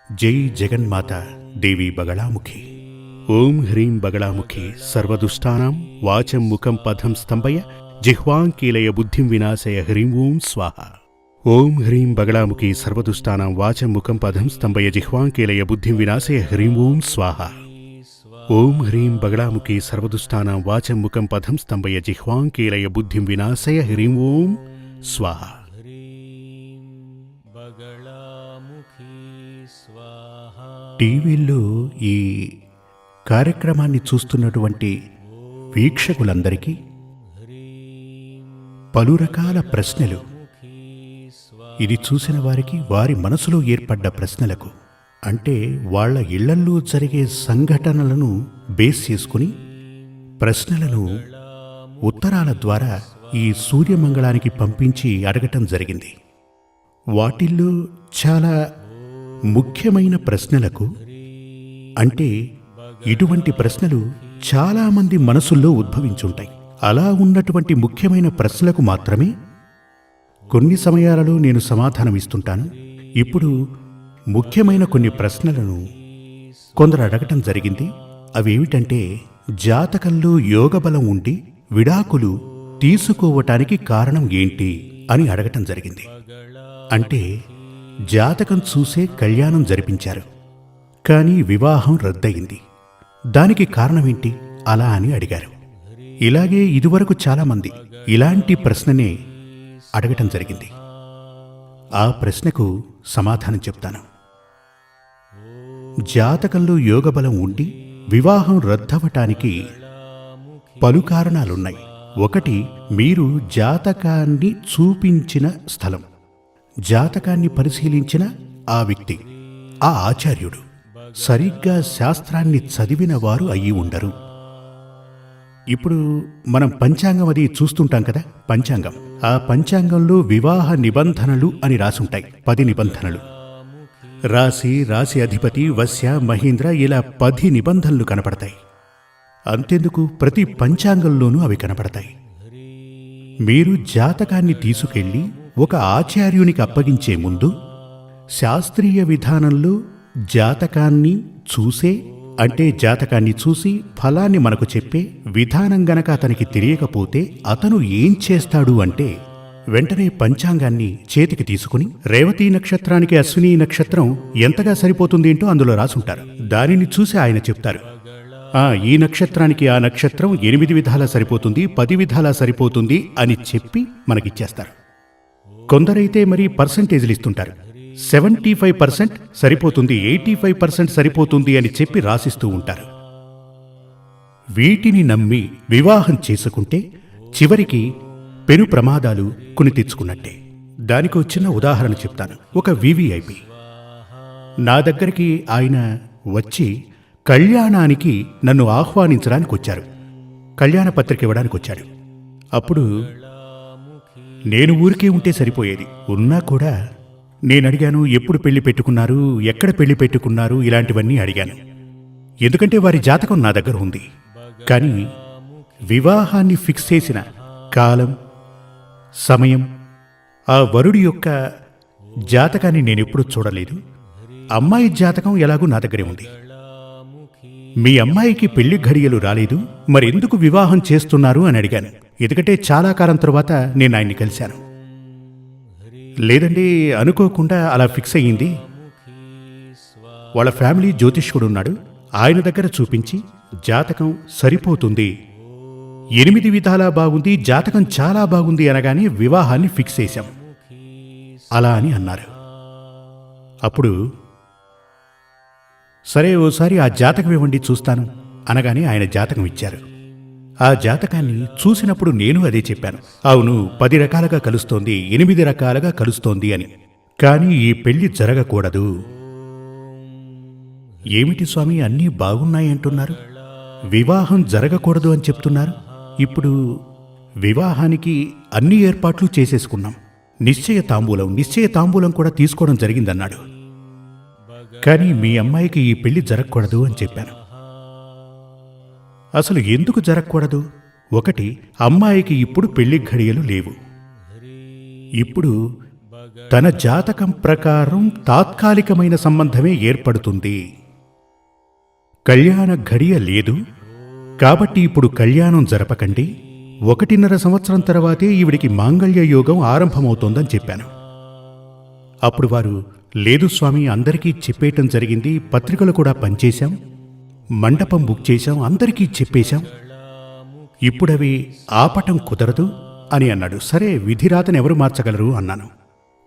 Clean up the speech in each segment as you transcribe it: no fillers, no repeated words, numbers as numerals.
జై జగన్మాత దేవి బగళాముఖి. ఓం హ్రీం బగళాముఖి సర్వదుష్టానాం వాచం ముఖం పథం స్తంభయ జిహ్వాంకీలయ బుద్ధిం వినాశయ హ్రీం ఓం స్వాహ. ఓం హ్రీం బగళాముఖి సర్వదుష్టానాం వాచం ముఖం పథం స్తంభయ జిహ్వాంకీలయ బుద్ధిం వినాశయ హ్రీం ఓం స్వాహ. ఓం హ్రీం బగళాముఖి సర్వదుష్టానాం వాచం ముఖం పథం స్తంభయ జిహ్వాంకీలయ బుద్ధిం వినాశయ హ్రీం ఓం స్వాహ. టీవీల్లో ఈ కార్యక్రమాన్ని చూస్తున్నటువంటి వీక్షకులందరికీ పలు రకాల ప్రశ్నలు, ఇది చూసిన వారికి వారి మనసులో ఏర్పడ్డ ప్రశ్నలకు, అంటే వాళ్ళ ఇళ్లల్లో జరిగే సంఘటనలను బేస్ చేసుకుని ప్రశ్నలను ఉత్తరాల ద్వారా ఈ సూర్యమంగళానికి పంపించి అడగటం జరిగింది. వాటిల్లో చాలా ముఖ్యమైన ప్రశ్నలకు, అంటే ఇటువంటి ప్రశ్నలు చాలామంది మనసుల్లో ఉద్భవించుంటాయి. అలా ఉన్నటువంటి ముఖ్యమైన ప్రశ్నలకు మాత్రమే కొన్ని సమయాలలో నేను సమాధానమిస్తుంటాను. ఇప్పుడు ముఖ్యమైన కొన్ని ప్రశ్నలను కొందరు అడగటం జరిగింది. అవేమిటంటే, జాతకంలో యోగబలం ఉండి విడాకులు తీసుకోవటానికి కారణం ఏంటి అని అడగటం జరిగింది. అంటే జాతకం చూసే కళ్యాణం జరిపించారు, కానీ వివాహం రద్దయింది. దానికి కారణమేంటి అలా అని అడిగారు. ఇలాగే ఇదివరకు చాలామంది ఇలాంటి ప్రశ్ననే అడగటం జరిగింది. ఆ ప్రశ్నకు సమాధానం చెప్తాను. జాతకంలో యోగబలం ఉండి వివాహం రద్దవటానికి పలు కారణాలున్నాయి. ఒకటి, మీరు జాతకాన్ని చూపించిన స్థలం, జాతకాన్ని పరిశీలించిన ఆ వ్యక్తి, ఆ ఆచార్యుడు సరిగ్గా శాస్త్రాన్ని చదివిన వారు అయ్యి ఉండరు. ఇప్పుడు మనం పంచాంగం అది చూస్తుంటాం కదా, పంచాంగం. ఆ పంచాంగంలో వివాహ నిబంధనలు అని రాసుంటాయి, 10 నిబంధనలు. రాశి, రాశి అధిపతి, వశ్య, మహీంద్ర, ఇలా 10 నిబంధనలు కనపడతాయి. అంతెందుకు, ప్రతి పంచాంగంలోనూ అవి కనపడతాయి. మీరు జాతకాన్ని తీసుకెళ్లి ఒక ఆచార్యునికి అప్పగించే ముందు శాస్త్రీయ విధానంలో జాతకాన్ని చూసే, అంటే జాతకాన్ని చూసి ఫలాన్ని మనకు చెప్పే విధానం గనక అతనికి తెలియకపోతే అతను ఏం చేస్తాడు అంటే, వెంటనే పంచాంగాన్ని చేతికి తీసుకుని రేవతి నక్షత్రానికి అశ్విని నక్షత్రం ఎంతగా సరిపోతుందేంటో అందులో రాసుంటారు. దానిని చూసి ఆయన చెప్తారు, ఈ నక్షత్రానికి ఆ నక్షత్రం 8 విధాలా సరిపోతుంది, 10 విధాలా సరిపోతుంది అని చెప్పి మనకిచ్చేస్తారు. కొందరైతే మరి పర్సంటేజ్లు ఇస్తుంటారు. 75% సరిపోతుంది, 85% సరిపోతుంది అని చెప్పి రాసిస్తూ ఉంటారు. వీటిని నమ్మి వివాహం చేసుకుంటే చివరికి పెను ప్రమాదాలు కొని తెచ్చుకున్నట్టే. దానికో చిన్న ఉదాహరణ చెప్తాను. ఒక వివిఐపి నా దగ్గరికి ఆయన వచ్చి కళ్యాణానికి నన్ను ఆహ్వానించడానికి వచ్చారు, కళ్యాణ పత్రిక ఇవ్వడానికి వచ్చాడు. అప్పుడు నేను ఊరికే ఉంటే సరిపోయేది. ఉన్నా కూడా నేను అడిగాను, ఎప్పుడు పెళ్లి పెట్టుకున్నారు, ఎక్కడ పెళ్లి పెట్టుకున్నారు, ఇలాంటివన్నీ అడిగాను. ఎందుకంటే వారి జాతకం నా దగ్గర ఉంది. కానీ వివాహాన్ని ఫిక్స్ చేసిన కాలం, సమయం, ఆ వరుడి యొక్క జాతకాన్ని నేనెప్పుడూ చూడలేదు. అమ్మాయి జాతకం ఎలాగూ నా దగ్గరే ఉంది. మీ అమ్మాయికి పెళ్లి ఘడియలు రాలేదు, మరెందుకు వివాహం చేస్తున్నారు అని అడిగాను. ఎందుకంటే చాలా కాలం తర్వాత నేను ఆయన్ని కలిశాను. లేదండి, అనుకోకుండా అలా ఫిక్స్ అయ్యింది. వాళ్ళ ఫ్యామిలీ జ్యోతిష్కుడున్నాడు, ఆయన దగ్గర చూపించి జాతకం సరిపోతుంది, 8 విధాలా బాగుంది, జాతకం చాలా బాగుంది అనగానే వివాహాన్ని ఫిక్స్ చేశాం అలా అని అన్నారు. అప్పుడు సరే ఓసారి ఆ జాతకం ఇవ్వండి చూస్తాను అనగానే ఆయన జాతకం ఇచ్చారు. ఆ జాతకాన్ని చూసినప్పుడు నేను అదే చెప్పాను, అవును 10 రకాలుగా కలుస్తోంది, 8 రకాలుగా కలుస్తోంది అని. కానీ ఈ పెళ్లి జరగకూడదు. ఏమిటి స్వామి, అన్నీ బాగున్నాయంటున్నారు, వివాహం జరగకూడదు అని చెప్తున్నారు. ఇప్పుడు వివాహానికి అన్ని ఏర్పాట్లు చేసేసుకున్నాం, నిశ్చయ తాంబూలం కూడా తీసుకోవడం జరిగిందన్నాడు. కానీ మీ అమ్మాయికి ఈ పెళ్లి జరగకూడదు అని చెప్పాను. అసలు ఎందుకు జరగకూడదు? ఒకటి, అమ్మాయికి ఇప్పుడు పెళ్లి ఘడియలు లేవు. ఇప్పుడు తన జాతకం ప్రకారం తాత్కాలికమైన సంబంధమే ఏర్పడుతుంది. కళ్యాణ ఘడియ లేదు కాబట్టి ఇప్పుడు కళ్యాణం జరపకండి, 1.5 సంవత్సరం తర్వాతే ఈవిడికి మాంగళ్య యోగం ఆరంభమవుతోందని చెప్పాను. అప్పుడు వారు, లేదు స్వామి, అందరికీ చెప్పేయటం జరిగింది, పత్రికలు కూడా పంచేశాం, మండపం బుక్ చేశాం, అందరికీ చెప్పేశాం, ఇప్పుడవి ఆపటం కుదరదు అని అన్నాడు. సరే, విధిరాతను ఎవరు మార్చగలరు అన్నాను.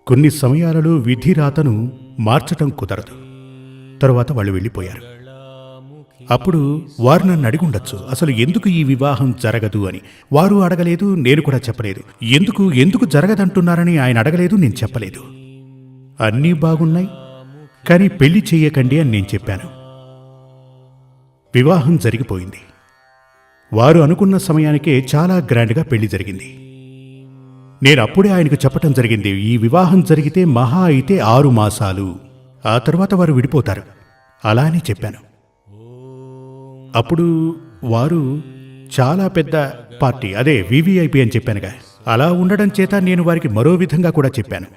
కొన్ని సమయాలలో విధిరాతను మార్చటం కుదరదు. తరువాత వాళ్ళు వెళ్ళిపోయారు. అప్పుడు వారు నన్ను అడిగుండొచ్చు, అసలు ఎందుకు ఈ వివాహం జరగదు అని. వారు అడగలేదు, నేను కూడా చెప్పలేదు. ఎందుకు జరగదంటున్నారని ఆయన అడగలేదు, నేను చెప్పలేదు. అన్నీ బాగున్నాయి, కానీ పెళ్లి చెయ్యకండి అని నేను చెప్పాను. వివాహం జరిగిపోయింది. వారు అనుకున్న సమయానికే చాలా గ్రాండ్గా పెళ్లి జరిగింది. నేను అప్పుడే ఆయనకు చెప్పటం జరిగింది, ఈ వివాహం జరిగితే మహా అయితే 6 మాసాలు, ఆ తర్వాత వారు విడిపోతారు అలా అని చెప్పాను. అప్పుడు వారు చాలా పెద్ద పార్టీ, అదే వివిఐపి అని చెప్పానుగా, అలా ఉండడం చేత నేను వారికి మరో విధంగా కూడా చెప్పాను.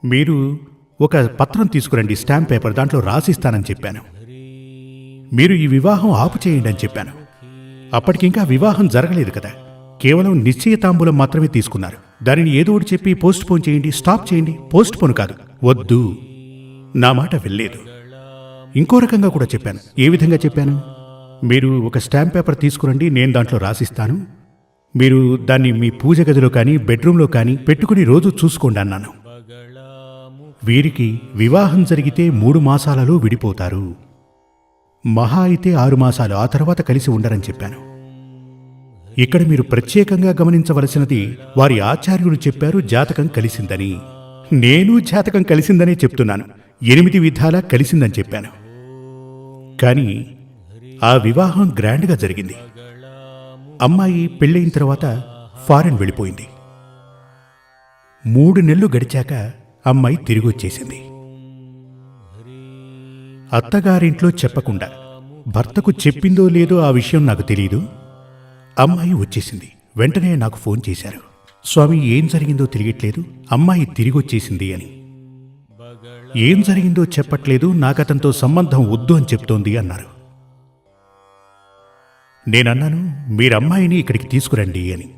మీరు ఒక పత్రం తీసుకురండి, స్టాంప్ పేపర్, దాంట్లో రాసిస్తానని చెప్పాను. మీరు ఈ వివాహం ఆపు చేయండి అని చెప్పాను. అప్పటికింకా వివాహం జరగలేదు కదా, కేవలం నిశ్చయతాంబూలం మాత్రమే తీసుకున్నారు. దానిని ఏదో ఒకటి చెప్పి పోస్ట్ పోన్ చేయండి, స్టాప్ చేయండి. పోస్ట్ పోన్ కాదు, వద్దు. నా మాట వెళ్ళలేదు. ఇంకో రకంగా కూడా చెప్పాను. ఏ విధంగా చెప్పాను? మీరు ఒక స్టాంప్ పేపర్ తీసుకురండి, నేను దాంట్లో రాసిస్తాను, మీరు దాన్ని మీ పూజ గదిలో కానీ బెడ్రూమ్లో కానీ పెట్టుకుని రోజు చూసుకోండి అన్నాను. వీరికి వివాహం జరిగితే 3 మాసాలలో విడిపోతారు, మహా అయితే 6 మాసాలు, ఆ తర్వాత కలిసి ఉండరని చెప్పాను. ఇక్కడ మీరు ప్రత్యేకంగా గమనించవలసినది, వారి ఆచార్యులు చెప్పారు జాతకం కలిసిందని. నేను జాతకం కలిసిందనే చెప్తున్నాను, 8 విధాలా కలిసిందని చెప్పాను. కానీ ఆ వివాహం గ్రాండ్గా జరిగింది. అమ్మాయి పెళ్ళయిన తర్వాత ఫారెన్ వెళ్ళిపోయింది. 3 నెలలు గడిచాక అమ్మాయి తిరిగొచ్చేసింది. అత్తగారింట్లో చెప్పకుండా, భర్తకు చెప్పిందో లేదో ఆ విషయం నాకు తెలియదు. అమ్మాయి వచ్చేసింది. వెంటనే నాకు ఫోన్ చేశారు, స్వామి ఏం జరిగిందో తెలియట్లేదు, అమ్మాయి తిరిగొచ్చేసింది అని. ఏం జరిగిందో చెప్పట్లేదు, నాకతనితో సంబంధం వద్దు అని చెప్తోంది అన్నారు. నేనన్నాను, మీరమ్మాయిని ఇక్కడికి తీసుకురండి అని.